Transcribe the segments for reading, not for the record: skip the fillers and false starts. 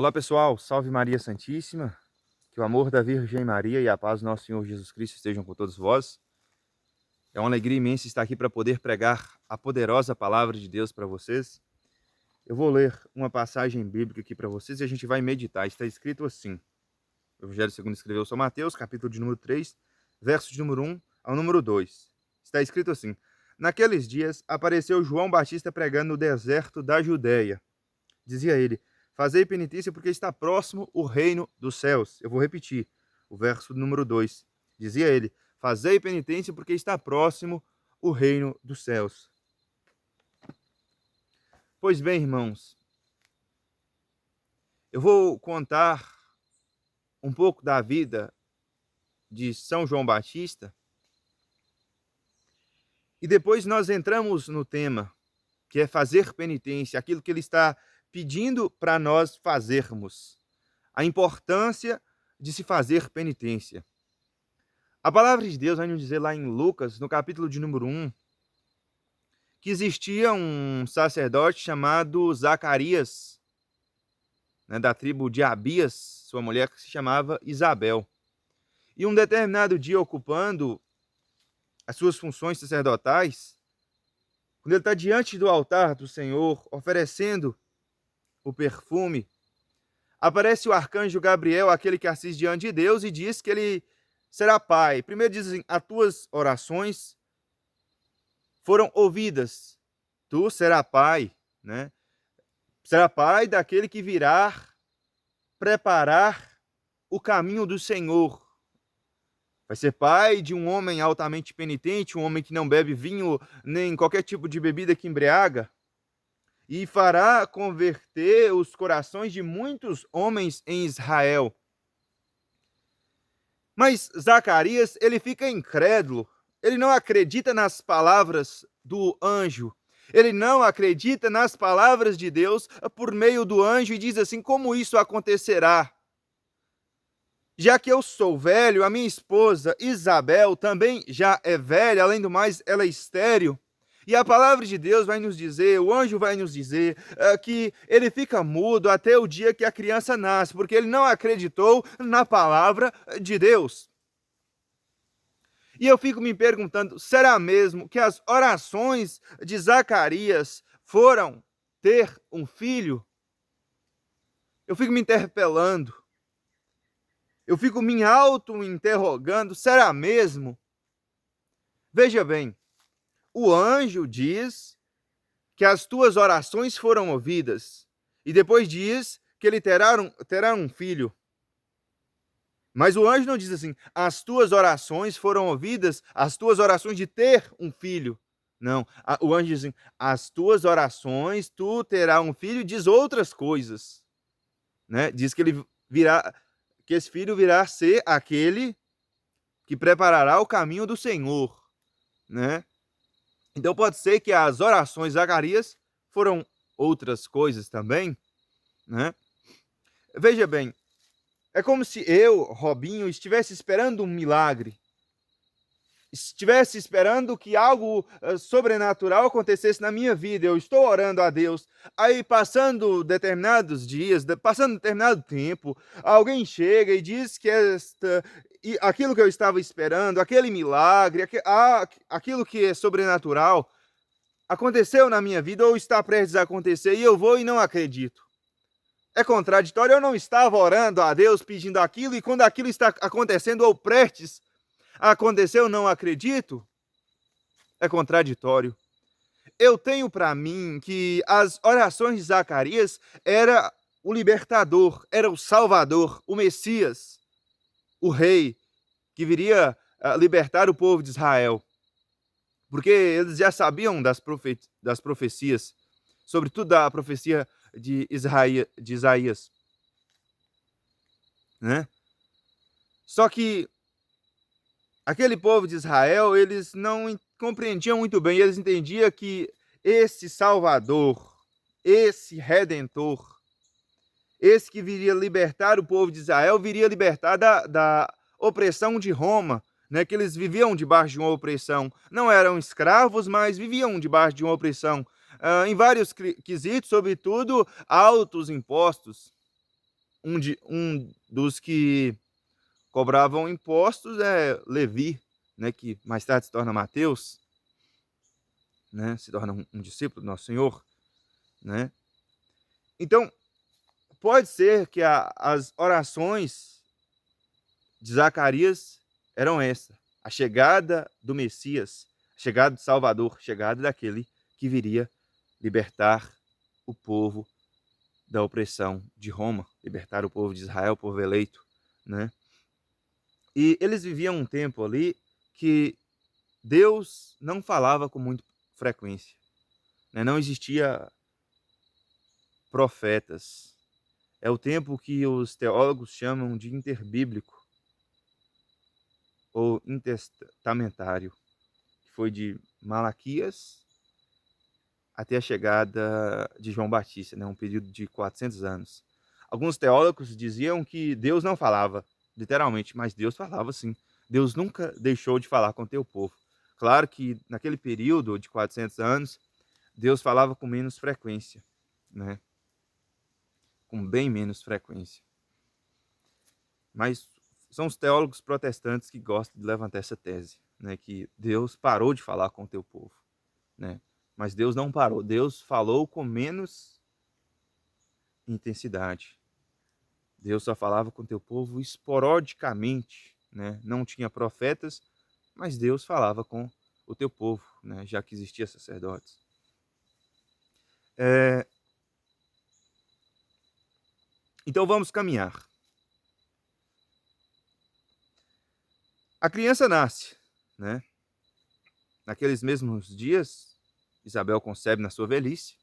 Olá pessoal, salve Maria Santíssima, que o amor da Virgem Maria e a paz do nosso Senhor Jesus Cristo estejam com todos vós. É uma alegria imensa estar aqui para poder pregar a poderosa palavra de Deus para vocês. Eu vou ler uma passagem bíblica aqui para vocês e a gente vai meditar. Está escrito assim, o Evangelho segundo escreveu São Mateus, capítulo de número 3, verso de número 1 ao número 2. Está escrito assim: Naqueles dias apareceu João Batista pregando no deserto da Judéia. Dizia ele: Fazei penitência porque está próximo o reino dos céus. Eu vou repetir o verso número 2. Dizia ele: Fazei penitência porque está próximo o reino dos céus. Pois bem, irmãos, eu vou contar um pouco da vida de São João Batista e depois nós entramos no tema, que é fazer penitência, aquilo que ele está pedindo para nós fazermos. A importância de se fazer penitência. A palavra de Deus vai nos dizer lá em Lucas, no capítulo de número 1, que existia um sacerdote chamado Zacarias, da tribo de Abias, sua mulher que se chamava Isabel. E um determinado dia, ocupando as suas funções sacerdotais, quando ele está diante do altar do Senhor, oferecendo o perfume, aparece o arcanjo Gabriel, aquele que assiste diante de Deus, e diz que ele será pai. Primeiro diz assim: as tuas orações foram ouvidas. Tu será pai, né? Será pai daquele que virá preparar o caminho do Senhor. Vai ser pai de um homem altamente penitente, um homem que não bebe vinho nem qualquer tipo de bebida que embriaga, e fará converter os corações de muitos homens em Israel. Mas Zacarias, ele fica incrédulo. Ele não acredita nas palavras do anjo. Ele não acredita nas palavras de Deus por meio do anjo e diz assim: como isso acontecerá? Já que eu sou velho, a minha esposa Isabel também já é velha, além do mais, ela é estéril. E a palavra de Deus vai nos dizer, o anjo vai nos dizer, que ele fica mudo até o dia que a criança nasce, porque ele não acreditou na palavra de Deus. E eu fico me perguntando, será mesmo que as orações de Zacarias foram ter um filho? Eu fico me interpelando. Eu fico me auto-interrogando, será mesmo? Veja bem, o anjo diz que as tuas orações foram ouvidas, e depois diz que ele terá um filho. Mas o anjo não diz assim: as tuas orações foram ouvidas, as tuas orações de ter um filho. Não, o anjo diz assim: as tuas orações, tu terás um filho, diz outras coisas. Né? Diz que ele virá, que esse filho virá ser aquele que preparará o caminho do Senhor. Né? Então pode ser que as orações de Zacarias foram outras coisas também. Né? Veja bem, é como se eu, Robinho, estivesse esperando um milagre. Estivesse esperando que algo sobrenatural acontecesse na minha vida. Eu estou orando a Deus. Aí, passando determinados dias, passando determinado tempo, alguém chega e diz que aquilo que eu estava esperando, aquele milagre, aquilo que é sobrenatural, aconteceu na minha vida ou está prestes a acontecer, e eu vou e não acredito. É contraditório. Eu não estava orando a Deus pedindo aquilo, e quando aquilo está acontecendo ou prestes a acontecer, eu não acredito. É contraditório. Eu tenho para mim que as orações de Zacarias era o libertador, era o salvador, o Messias, o rei que viria libertar o povo de Israel. Porque eles já sabiam das profecias, sobretudo da profecia de Isaías, né? Só que aquele povo de Israel, eles não compreendiam muito bem, eles entendiam que esse Salvador, esse Redentor, esse que viria libertar o povo de Israel, viria libertar da opressão de Roma, né? Que eles viviam debaixo de uma opressão. Não eram escravos, mas viviam debaixo de uma opressão. Em vários quesitos, sobretudo altos impostos. Um dos que cobravam impostos é Levi, né, que mais tarde se torna Mateus, né, se torna um discípulo do Nosso Senhor, né? Então, pode ser que as orações de Zacarias eram essa: a chegada do Messias, a chegada do Salvador, a chegada daquele que viria libertar o povo da opressão de Roma, libertar o povo de Israel, o povo eleito, né? E eles viviam um tempo ali que Deus não falava com muita frequência, né? Não existia profetas. É o tempo que os teólogos chamam de interbíblico ou intertestamentário, que foi de Malaquias até a chegada de João Batista, né? Um período de 400 anos. Alguns teólogos diziam que Deus não falava, literalmente, mas Deus falava sim. Deus nunca deixou de falar com o teu povo. Claro que naquele período de 400 anos, Deus falava com menos frequência, né? Com bem menos frequência. Mas são os teólogos protestantes que gostam de levantar essa tese, né? Que Deus parou de falar com o teu povo, né? Mas Deus não parou. Deus falou com menos intensidade. Deus só falava com o teu povo esporadicamente, né? Não tinha profetas, mas Deus falava com o teu povo, né? Já que existia sacerdotes. Então vamos caminhar. A criança nasce, né? Naqueles mesmos dias, Isabel concebe na sua velhice,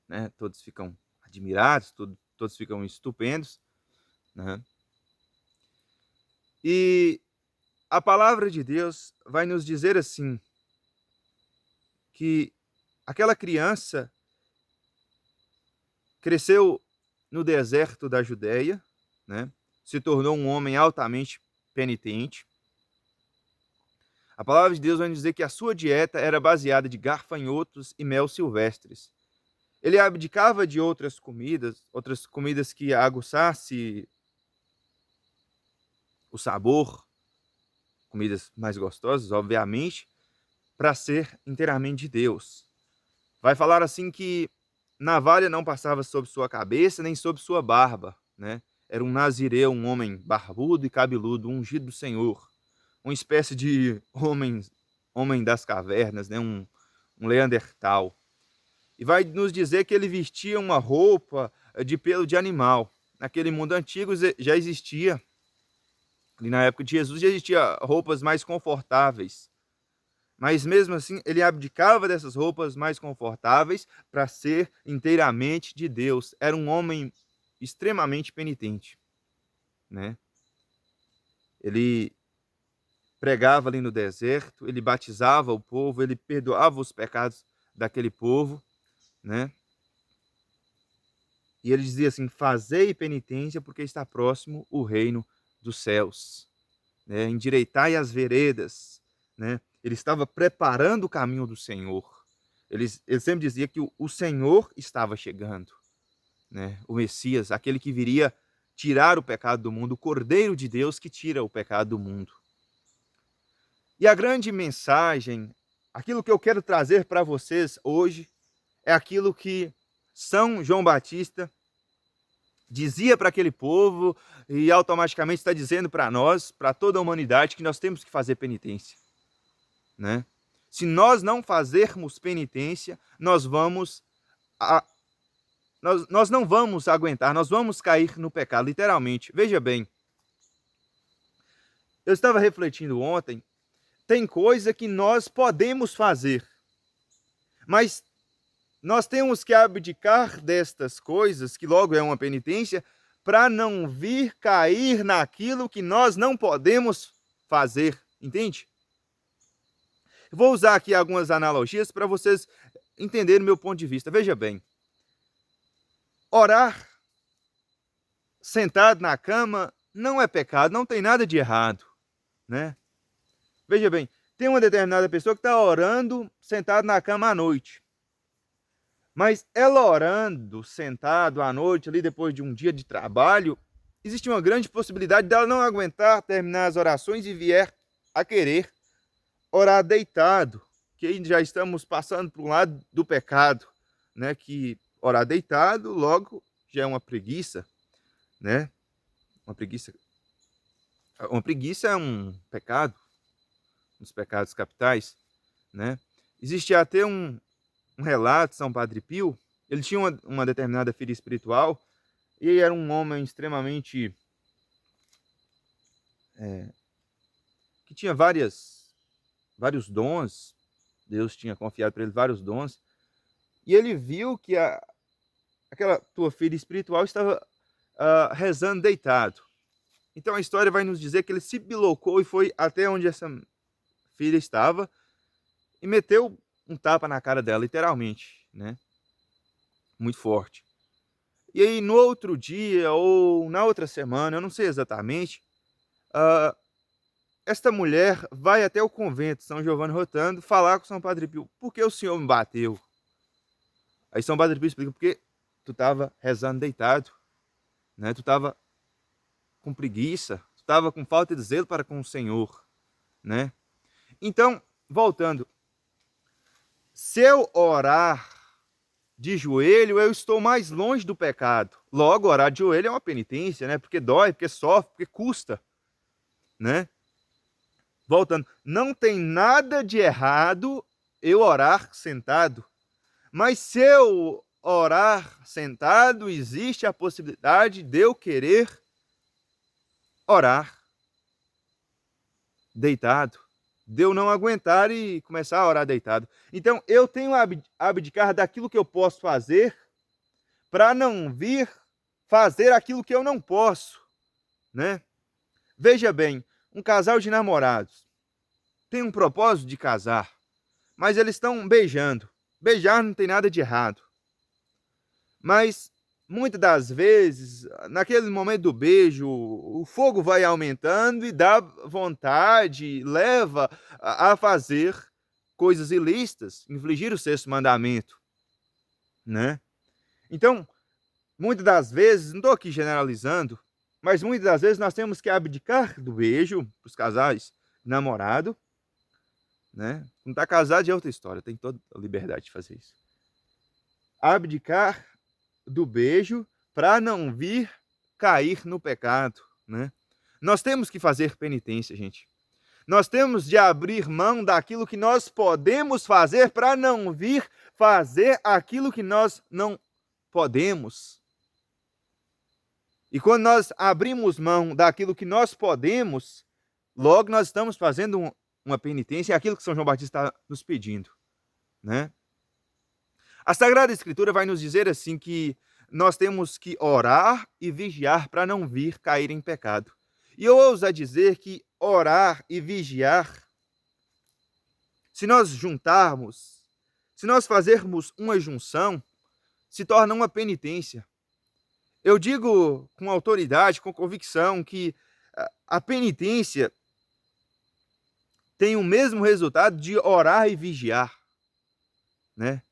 né? Todos ficam admirados, todos ficam estupendos, né? E a palavra de Deus vai nos dizer assim, que aquela criança cresceu no deserto da Judéia, né? Se tornou um homem altamente penitente. A palavra de Deus vai nos dizer que a sua dieta era baseada de gafanhotos e mel silvestres. Ele abdicava de outras comidas que aguçasse o sabor, comidas mais gostosas, obviamente, para ser inteiramente de Deus. Vai falar assim que navalha não passava sobre sua cabeça nem sobre sua barba, né? Era um nazireu, um homem barbudo e cabeludo, ungido do Senhor, uma espécie de homem das cavernas, né? Um Neandertal. E vai nos dizer que ele vestia uma roupa de pelo de animal. Naquele mundo antigo já existia, e na época de Jesus já existia roupas mais confortáveis. Mas mesmo assim, ele abdicava dessas roupas mais confortáveis para ser inteiramente de Deus. Era um homem extremamente penitente, né? Ele pregava ali no deserto, ele batizava o povo, ele perdoava os pecados daquele povo, né? E ele dizia assim: fazei penitência, porque está próximo o reino dos céus, né? Endireitai as veredas, né? Ele estava preparando o caminho do Senhor. Ele sempre dizia que o Senhor estava chegando, né? O Messias, aquele que viria tirar o pecado do mundo, o Cordeiro de Deus que tira o pecado do mundo. E a grande mensagem, aquilo que eu quero trazer para vocês hoje, é aquilo que São João Batista dizia para aquele povo e automaticamente está dizendo para nós, para toda a humanidade, que nós temos que fazer penitência, né? Se nós não fazermos penitência, nós não vamos aguentar, nós vamos cair no pecado, literalmente. Veja bem, eu estava refletindo ontem, tem coisa que nós podemos fazer, mas nós temos que abdicar destas coisas, que logo é uma penitência, para não vir cair naquilo que nós não podemos fazer, entende? Eu vou usar aqui algumas analogias para vocês entenderem o meu ponto de vista. Veja bem, orar sentado na cama não é pecado, não tem nada de errado, né? Veja bem, tem uma determinada pessoa que está orando sentado na cama à noite. Mas ela orando, sentado à noite, ali depois de um dia de trabalho, existe uma grande possibilidade dela não aguentar terminar as orações e vier a querer orar deitado, que aí já estamos passando para um lado do pecado, né? Que orar deitado, logo, já é uma preguiça, né? Uma preguiça. Uma preguiça é um pecado, um dos pecados capitais, né? Existe até um relato de São Padre Pio. Ele tinha uma determinada filha espiritual e ele era um homem extremamente que tinha vários dons. Deus tinha confiado para ele vários dons. E ele viu que aquela tua filha espiritual estava rezando deitado. Então a história vai nos dizer que ele se bilocou e foi até onde essa filha estava e meteu um tapa na cara dela, literalmente, né? Muito forte. E aí no outro dia ou na outra semana, eu não sei exatamente, uh, esta mulher vai até o convento São Giovanni Rotando falar com São Padre Pio. Por que o senhor me bateu? Aí São Padre Pio explica, porque tu estava rezando deitado, né? Tu estava com preguiça, tu estava com falta de zelo para com o Senhor, né? Então, voltando, se eu orar de joelho, eu estou mais longe do pecado. Logo, orar de joelho é uma penitência, né? Porque dói, porque sofre, porque custa, né? Voltando, não tem nada de errado eu orar sentado, mas se eu orar sentado, existe a possibilidade de eu querer orar deitado, de eu não aguentar e começar a orar deitado. Então, eu tenho a abdicar daquilo que eu posso fazer para não vir fazer aquilo que eu não posso, né? Veja bem, um casal de namorados tem um propósito de casar, mas eles estão beijando. Beijar não tem nada de errado. Mas muitas das vezes, naquele momento do beijo, o fogo vai aumentando e dá vontade, leva a fazer coisas ilícitas, infligir o sexto mandamento, né? Então, muitas das vezes, não estou aqui generalizando, mas muitas das vezes nós temos que abdicar do beijo para os casais namorado, né? Não está casado é outra história, tem toda a liberdade de fazer isso. Abdicar do beijo para não vir cair no pecado, né? Nós temos que fazer penitência, gente. Nós temos de abrir mão daquilo que nós podemos fazer para não vir fazer aquilo que nós não podemos. E quando nós abrimos mão daquilo que nós podemos, logo nós estamos fazendo uma penitência, é aquilo que São João Batista está nos pedindo, né? A Sagrada Escritura vai nos dizer assim que nós temos que orar e vigiar para não vir cair em pecado. E eu ouso dizer que orar e vigiar, se nós juntarmos, se nós fazermos uma junção, se torna uma penitência. Eu digo com autoridade, com convicção, que a penitência tem o mesmo resultado de orar e vigiar, né?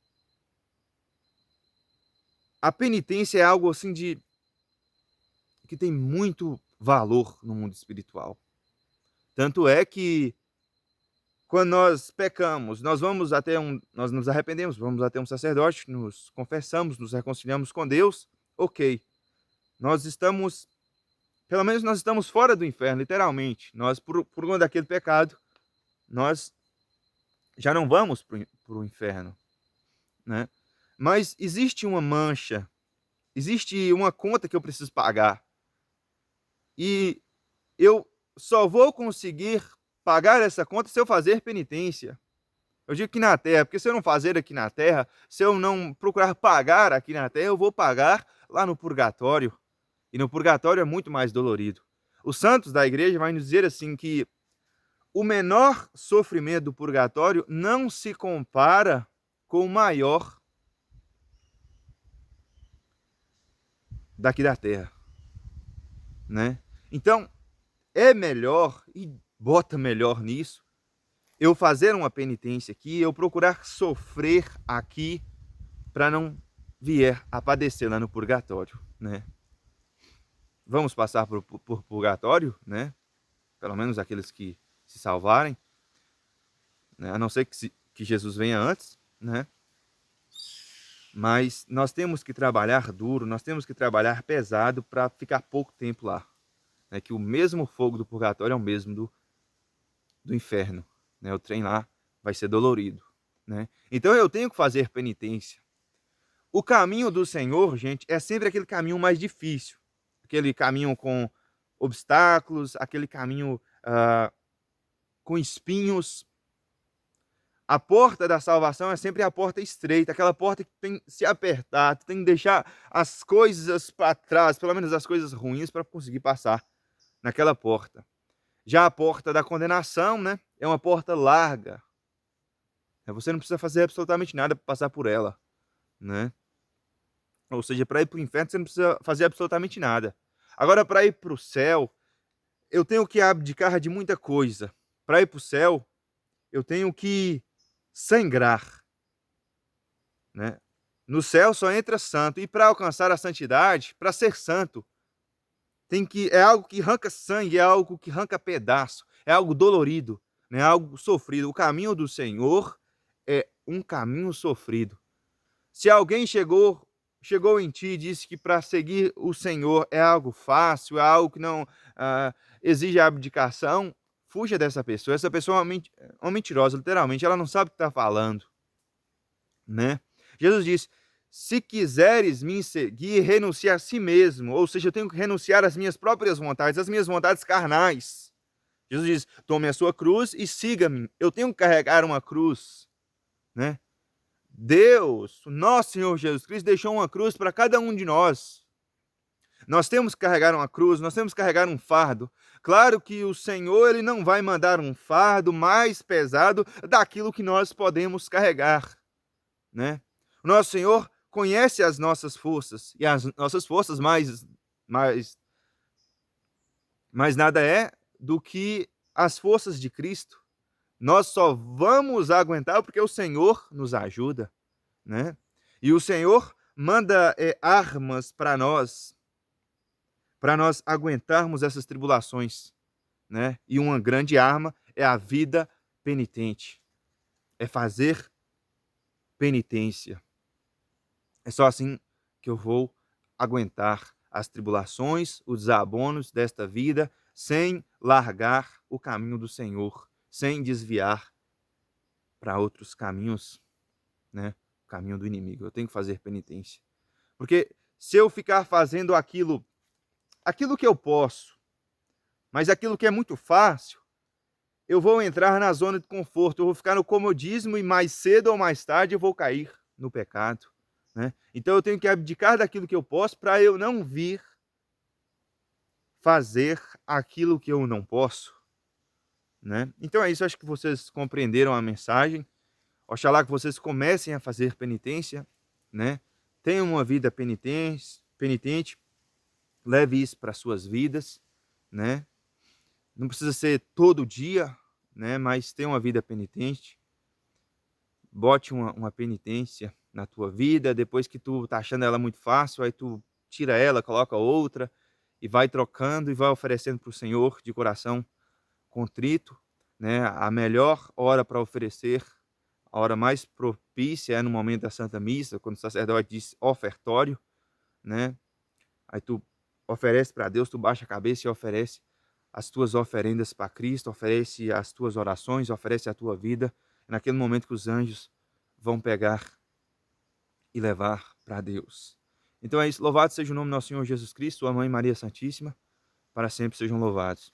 A penitência é algo assim que tem muito valor no mundo espiritual. Tanto é que quando nós pecamos, nós nos arrependemos, vamos até um sacerdote, nos confessamos, nos reconciliamos com Deus, ok. Pelo menos nós estamos fora do inferno, literalmente. Nós, por conta daquele pecado, nós já não vamos para o inferno, né? Mas existe uma mancha, existe uma conta que eu preciso pagar. E eu só vou conseguir pagar essa conta se eu fazer penitência. Eu digo que na terra, porque se eu não fazer aqui na terra, se eu não procurar pagar aqui na terra, eu vou pagar lá no purgatório. E no purgatório é muito mais dolorido. Os santos da igreja vão nos dizer assim que o menor sofrimento do purgatório não se compara com o maior daqui da terra, né? Então, é melhor, e bota melhor nisso, eu fazer uma penitência aqui, eu procurar sofrer aqui, para não vier a padecer lá no purgatório, né? Vamos passar por purgatório, né? Pelo menos aqueles que se salvarem, né? A não ser que Jesus venha antes, né? Mas nós temos que trabalhar duro, nós temos que trabalhar pesado para ficar pouco tempo lá, né? Que o mesmo fogo do purgatório é o mesmo do inferno, né? O trem lá vai ser dolorido, né? Então eu tenho que fazer penitência. O caminho do Senhor, gente, é sempre aquele caminho mais difícil, aquele caminho com obstáculos, aquele caminho com espinhos. A porta da salvação é sempre a porta estreita, aquela porta que tem que se apertar, tem que deixar as coisas para trás, pelo menos as coisas ruins, para conseguir passar naquela porta. Já a porta da condenação, né, é uma porta larga. Você não precisa fazer absolutamente nada para passar por ela, né? Ou seja, para ir para o inferno você não precisa fazer absolutamente nada. Agora, para ir para o céu, eu tenho que abdicar de muita coisa. Para ir para o céu, eu tenho que sangrar, né? No céu só entra santo. E para alcançar a santidade, para ser santo, é algo que arranca sangue, é algo que arranca pedaço, é algo dolorido, né? É algo sofrido. O caminho do Senhor é um caminho sofrido. Se alguém chegou em ti e disse que para seguir o Senhor é algo fácil, é algo que não exige abdicação, fuja dessa pessoa. Essa pessoa é uma mentirosa, literalmente. Ela não sabe o que está falando, né? Jesus disse: se quiseres me seguir, renuncie a si mesmo. Ou seja, eu tenho que renunciar às minhas próprias vontades, às minhas vontades carnais. Jesus diz: tome a sua cruz e siga-me. Eu tenho que carregar uma cruz, né? Deus, nosso Senhor Jesus Cristo, deixou uma cruz para cada um de nós. Nós temos que carregar uma cruz, nós temos que carregar um fardo. Claro que o Senhor, ele não vai mandar um fardo mais pesado daquilo que nós podemos carregar, né? O nosso Senhor conhece as nossas forças, e as nossas forças mais nada é do que as forças de Cristo. Nós só vamos aguentar porque o Senhor nos ajuda, né? E o Senhor manda armas para nós aguentarmos essas tribulações, né? E uma grande arma é a vida penitente, é fazer penitência. É só assim que eu vou aguentar as tribulações, os desabonos desta vida, sem largar o caminho do Senhor, sem desviar para outros caminhos, né? O caminho do inimigo. Eu tenho que fazer penitência. Porque se eu ficar fazendo aquilo que eu posso, mas aquilo que é muito fácil, eu vou entrar na zona de conforto, eu vou ficar no comodismo e mais cedo ou mais tarde eu vou cair no pecado, né? Então eu tenho que abdicar daquilo que eu posso para eu não vir fazer aquilo que eu não posso, né? Então é isso, acho que vocês compreenderam a mensagem. Oxalá que vocês comecem a fazer penitência, né? Tenham uma vida penitente, leve isso para suas vidas, né? Não precisa ser todo dia, né? Mas tenha uma vida penitente. Bote uma penitência na tua vida, depois que tu tá achando ela muito fácil, aí tu tira ela, coloca outra e vai trocando e vai oferecendo para o Senhor de coração contrito, né? A melhor hora para oferecer, a hora mais propícia é no momento da Santa Missa, quando o sacerdote diz ofertório, né? Aí tu oferece para Deus, tu baixa a cabeça e oferece as tuas oferendas para Cristo, oferece as tuas orações, oferece a tua vida, naquele momento que os anjos vão pegar e levar para Deus. Então é isso, louvado seja o nome do nosso Senhor Jesus Cristo, a Mãe Maria Santíssima, para sempre sejam louvados.